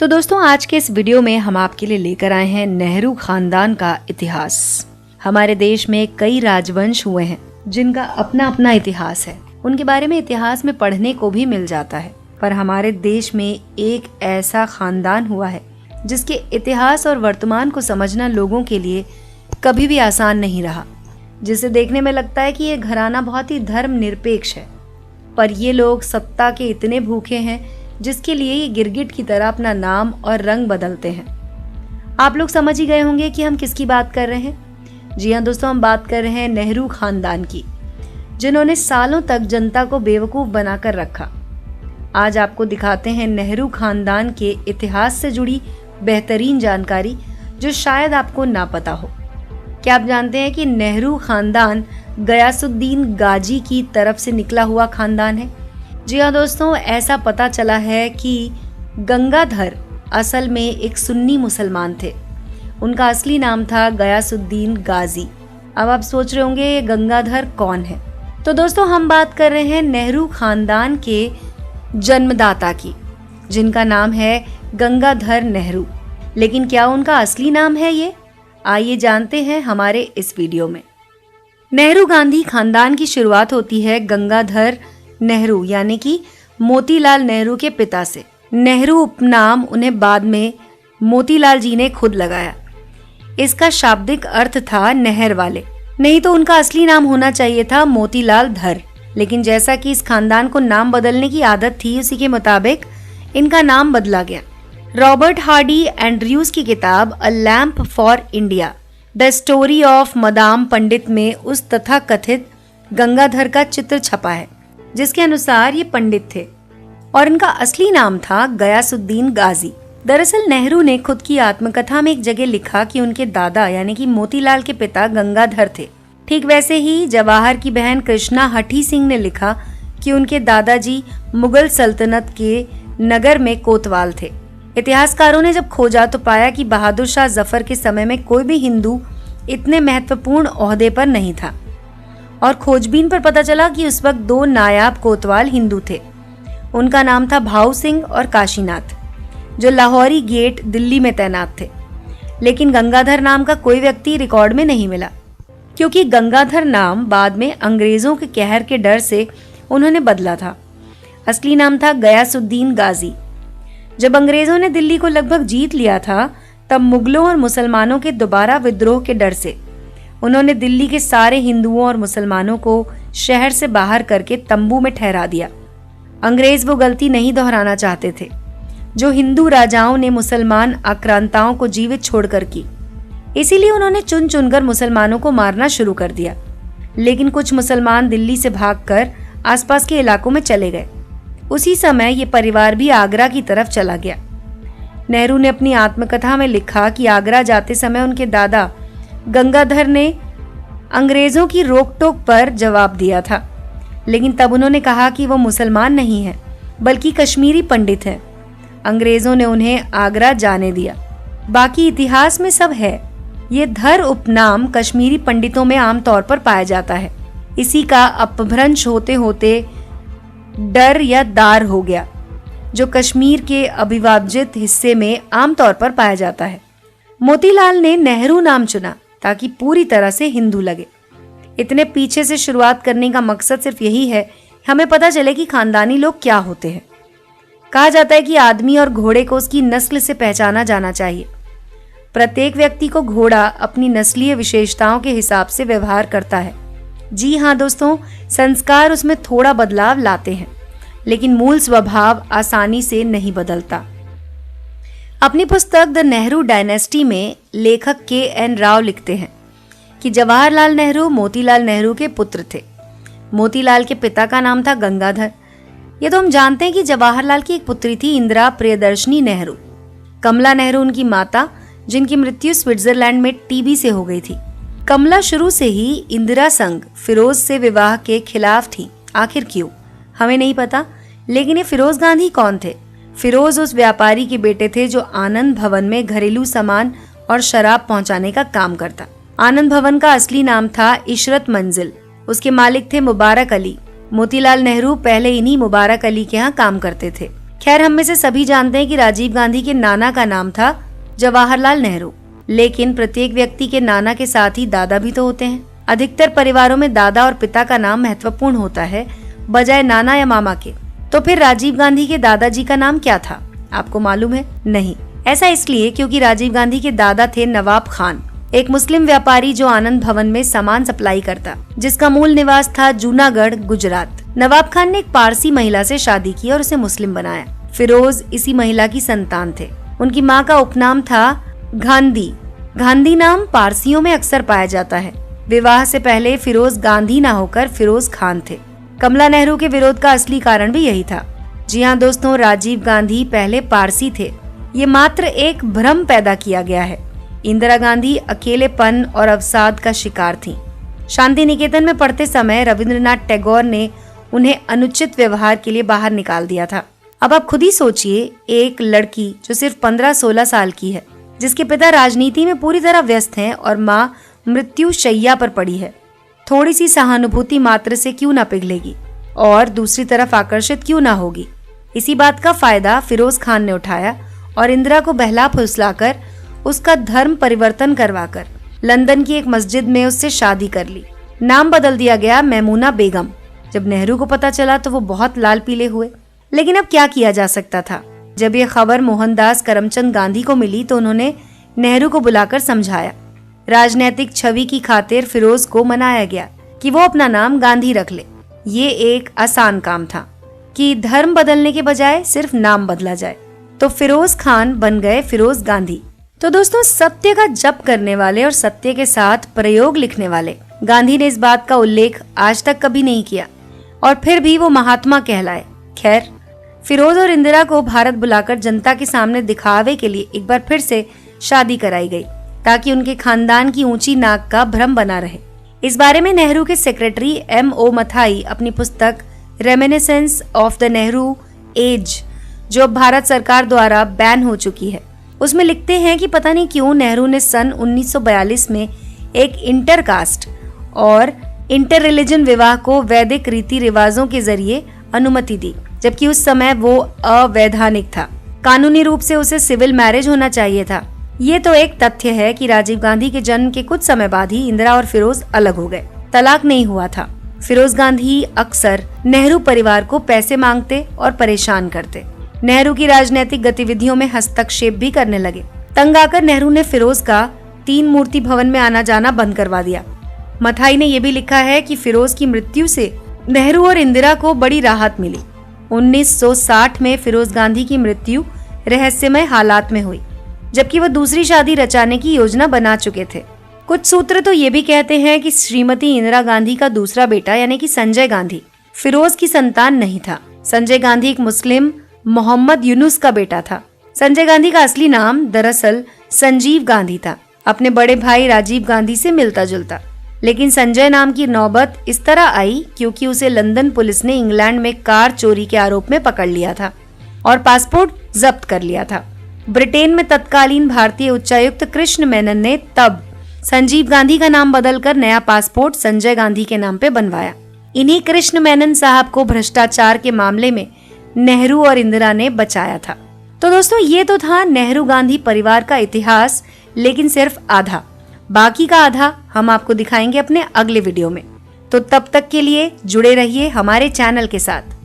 तो दोस्तों आज के इस वीडियो में हम आपके लिए लेकर आए हैं नेहरू खानदान का इतिहास। हमारे देश में कई राजवंश हुए हैं जिनका अपना अपना इतिहास है। उनके बारे में इतिहास में पढ़ने को भी मिल जाता है, पर हमारे देश में एक ऐसा खानदान हुआ है जिसके इतिहास और वर्तमान को समझना लोगों के लिए कभी भी आसान नहीं रहा। जिसे देखने में लगता है कि ये घराना बहुत ही धर्म निरपेक्ष है, पर ये लोग सत्ता के इतने भूखे हैं जिसके लिए ये गिरगिट की तरह अपना नाम और रंग बदलते हैं। आप लोग समझ ही गए होंगे कि हम किसकी बात कर रहे हैं। जी हाँ दोस्तों, हम बात कर रहे हैं नेहरू खानदान की, जिन्होंने सालों तक जनता को बेवकूफ़ बनाकर रखा। आज आपको दिखाते हैं नेहरू खानदान के इतिहास से जुड़ी बेहतरीन जानकारी जो शायद आपको ना पता हो। क्या आप जानते हैं कि नेहरू खानदान गयासुद्दीन गाजी की तरफ से निकला हुआ खानदान है? जी हाँ दोस्तों, ऐसा पता चला है कि गंगाधर असल में एक सुन्नी मुसलमान थे। उनका असली नाम था गयासुद्दीन गाजी। अब आप सोच रहे होंगे ये गंगाधर कौन है? तो दोस्तों हम बात कर रहे हैं नेहरू खानदान के जन्मदाता की, जिनका नाम है गंगाधर नेहरू। लेकिन क्या उनका असली नाम है ये? आइए जानते हैं हमारे इस वीडियो में। नेहरू गांधी खानदान की शुरुआत होती है गंगाधर नेहरू यानी कि मोतीलाल नेहरू के पिता से। नेहरू उपनाम उन्हें बाद में मोतीलाल जी ने खुद लगाया। इसका शाब्दिक अर्थ था नहर वाले, नहीं तो उनका असली नाम होना चाहिए था मोतीलाल धर। लेकिन जैसा कि इस खानदान को नाम बदलने की आदत थी, उसी के मुताबिक इनका नाम बदला गया। रॉबर्ट हार्डी एंड्रयूज की किताब a lamp for India the story of madame Pandit में उस तथाकथित गंगाधर का चित्र छपा है, जिसके अनुसार ये पंडित थे और इनका असली नाम था गयासुद्दीन गाजी। दरअसल नेहरू ने खुद की आत्मकथा में एक जगह लिखा कि उनके दादा यानी कि मोतीलाल के पिता गंगाधर थे। ठीक वैसे ही जवाहर की बहन कृष्णा हठी सिंह ने लिखा कि उनके दादाजी मुगल सल्तनत के नगर में कोतवाल थे। इतिहासकारों ने जब खोजा तो पाया कि बहादुर शाह जफर के समय में कोई भी हिंदू इतने महत्वपूर्ण ओहदे पर नहीं था, और खोजबीन पर पता चला कि उस वक्त दो नायाब कोतवाल हिंदू थे। उनका नाम था भाऊ सिंह और काशीनाथ, जो लाहौरी गेट दिल्ली में तैनात थे। लेकिन गंगाधर नाम का कोई व्यक्ति रिकॉर्ड में नहीं मिला, क्योंकि गंगाधर नाम बाद में अंग्रेजों के कहर के डर से उन्होंने बदला था। असली नाम था गयासुद्दीन गाजी। जब अंग्रेजों ने दिल्ली को लगभग जीत लिया था, तब मुगलों और मुसलमानों के दोबारा विद्रोह के डर से उन्होंने दिल्ली के सारे हिंदुओं और मुसलमानों को शहर से बाहर करके तंबू में ठहरा दिया। अंग्रेज वो गलती नहीं दोहराना चाहते थे जो हिंदू राजाओं ने मुसलमान आक्रांताओं को जीवित छोड़कर की। इसीलिए उन्होंने चुन चुनकर मुसलमानों को मारना शुरू कर दिया। लेकिन कुछ मुसलमान दिल्ली से भागकर आसपास के इलाकों में चले गए। उसी समय ये परिवार भी आगरा की तरफ चला गया। नेहरू ने अपनी आत्मकथा में लिखा कि आगरा जाते समय उनके दादा गंगाधर ने अंग्रेजों की रोक टोक पर जवाब दिया था, लेकिन तब उन्होंने कहा कि वो मुसलमान नहीं है बल्कि कश्मीरी पंडित हैं। अंग्रेजों ने उन्हें आगरा जाने दिया। बाकी इतिहास में सब है। ये धर उपनाम कश्मीरी पंडितों में आमतौर पर पाया जाता है। इसी का अपभ्रंश होते होते डर या दार हो गया, जो कश्मीर के अविभाजित हिस्से में आमतौर पर पाया जाता है। मोतीलाल ने नेहरू नाम चुना ताकि पूरी तरह से हिंदू लगे। इतने पीछे से शुरुआत करने का मकसद सिर्फ यही है, हमें पता चले कि खानदानी लोग क्या होते हैं। कहा जाता है कि आदमी और घोड़े को उसकी नस्ल से पहचाना जाना चाहिए। प्रत्येक व्यक्ति को घोड़ा अपनी नस्लीय विशेषताओं के हिसाब से व्यवहार करता है। जी हाँ दोस्तों, संस्कार उसमें थोड़ा बदलाव लाते हैं, लेकिन मूल स्वभाव आसानी से नहीं बदलता। अपनी पुस्तक द नेहरू डायनेस्टी में लेखक के.एन. राव लिखते हैं कि जवाहरलाल नेहरू मोतीलाल नेहरू के पुत्र थे। मोतीलाल के पिता का नाम था गंगाधर। ये तो हम जानते हैं कि जवाहरलाल की एक पुत्री थी इंदिरा प्रियदर्शनी नेहरू। कमला नेहरू उनकी माता, जिनकी मृत्यु स्विट्जरलैंड में टीबी से हो गई थी। कमला शुरू से ही इंदिरा संग फिरोज से विवाह के खिलाफ थी। आखिर क्यों, हमें नहीं पता। लेकिन ये फिरोज गांधी कौन थे? फिरोज उस व्यापारी के बेटे थे जो आनंद भवन में घरेलू सामान और शराब पहुंचाने का काम करता। आनंद भवन का असली नाम था इशरत मंजिल। उसके मालिक थे मुबारक अली। मोतीलाल नेहरू पहले इन्हीं मुबारक अली के यहाँ काम करते थे। खैर, हम में से सभी जानते हैं कि राजीव गांधी के नाना का नाम था जवाहरलाल नेहरू, लेकिन प्रत्येक व्यक्ति के नाना के साथ ही दादा भी तो होते हैं। अधिकतर परिवारों में दादा और पिता का नाम महत्वपूर्ण होता है, बजाय नाना या मामा के। तो फिर राजीव गांधी के दादाजी का नाम क्या था, आपको मालूम है? नहीं। ऐसा इसलिए क्योंकि राजीव गांधी के दादा थे नवाब खान, एक मुस्लिम व्यापारी जो आनंद भवन में सामान सप्लाई करता, जिसका मूल निवास था जूनागढ़, गुजरात। नवाब खान ने एक पारसी महिला से शादी की और उसे मुस्लिम बनाया। फिरोज इसी महिला की संतान थे। उनकी माँ का उपनाम था गांधी। गांधी नाम पारसियों में अक्सर पाया जाता है। विवाह से पहले फिरोज गांधी न होकर फिरोज खान थे। कमला नेहरू के विरोध का असली कारण भी यही था। जी हाँ दोस्तों, राजीव गांधी पहले पारसी थे। ये मात्र एक भ्रम पैदा किया गया है। इंदिरा गांधी अकेलेपन और अवसाद का शिकार थीं। शांति निकेतन में पढ़ते समय रविंद्रनाथ टैगोर ने उन्हें अनुचित व्यवहार के लिए बाहर निकाल दिया था। अब आप खुद ही सोचिए, एक लड़की जो सिर्फ 15-16 साल की है, जिसके पिता राजनीति में पूरी तरह व्यस्त हैं और माँ मृत्यु शैया पर पड़ी है, थोड़ी सी सहानुभूति मात्र से क्यों ना पिघलेगी और दूसरी तरफ आकर्षित क्यों ना होगी। इसी बात का फायदा फिरोज खान ने उठाया और इंदिरा को बहला फुसलाकर उसका धर्म परिवर्तन करवाकर लंदन की एक मस्जिद में उससे शादी कर ली। नाम बदल दिया गया मैमूना बेगम। जब नेहरू को पता चला तो वो बहुत लाल पीले हुए, लेकिन अब क्या किया जा सकता था। जब ये खबर मोहनदास करमचंद गांधी को मिली तो उन्होंने नेहरू को बुलाकर समझाया। राजनीतिक छवि की खातिर फिरोज को मनाया गया कि वो अपना नाम गांधी रख ले। ये एक आसान काम था कि धर्म बदलने के बजाय सिर्फ नाम बदला जाए। तो फिरोज खान बन गए फिरोज गांधी। तो दोस्तों, सत्य का जप करने वाले और सत्य के साथ प्रयोग लिखने वाले गांधी ने इस बात का उल्लेख आज तक कभी नहीं किया और फिर भी वो महात्मा कहलाए। खैर, फिरोज और इंदिरा को भारत बुलाकर जनता के सामने दिखावे के लिए एक बार फिर से शादी कराई गई ताकि उनके खानदान की ऊंची नाक का भ्रम बना रहे। इस बारे में नेहरू के सेक्रेटरी M.O. मथाई अपनी पुस्तक reminiscence of the Nehru age, जो भारत सरकार द्वारा बैन हो चुकी है, उसमें लिखते हैं कि पता नहीं क्यों नेहरू ने सन 1942 में एक इंटरकास्ट और इंटर रिलीजन विवाह को वैदिक रीति रिवाजों के जरिए अनुमति दी, जबकि उस समय वो अवैधानिक था। कानूनी रूप से उसे सिविल मैरिज होना चाहिए था। ये तो एक तथ्य है कि राजीव गांधी के जन्म के कुछ समय बाद ही इंदिरा और फिरोज अलग हो गए। तलाक नहीं हुआ था। फिरोज गांधी अक्सर नेहरू परिवार को पैसे मांगते और परेशान करते। नेहरू की राजनीतिक गतिविधियों में हस्तक्षेप भी करने लगे। तंग आकर नेहरू ने फिरोज का 3 मूर्ति भवन में आना जाना बंद करवा दिया। मथाई ने यह भी लिखा है कि फिरोज की मृत्यु से नेहरू और इंदिरा को बड़ी राहत मिली। 1960 में फिरोज गांधी की मृत्यु रहस्यमय हालात में हुई, जबकि वह दूसरी शादी रचाने की योजना बना चुके थे। कुछ सूत्र तो ये भी कहते हैं कि श्रीमती इंदिरा गांधी का दूसरा बेटा यानी कि संजय गांधी फिरोज की संतान नहीं था। संजय गांधी एक मुस्लिम मोहम्मद यूनुस का बेटा था। संजय गांधी का असली नाम दरअसल संजीव गांधी था, अपने बड़े भाई राजीव गांधी से मिलता जुलता। लेकिन संजय नाम की नौबत इस तरह आई क्योंकि उसे लंदन पुलिस ने इंग्लैंड में कार चोरी के आरोप में पकड़ लिया था और पासपोर्ट जब्त कर लिया था। ब्रिटेन में तत्कालीन भारतीय उच्चायुक्त कृष्ण मेनन ने तब संजीव गांधी का नाम बदलकर नया पासपोर्ट संजय गांधी के नाम पे बनवाया। इन्हीं कृष्ण मेनन साहब को भ्रष्टाचार के मामले में नेहरू और इंदिरा ने बचाया था। तो दोस्तों, ये तो था नेहरू गांधी परिवार का इतिहास, लेकिन सिर्फ आधा। बाकी का आधा हम आपको दिखाएंगे अपने अगले वीडियो में। तो तब तक के लिए जुड़े रहिए हमारे चैनल के साथ।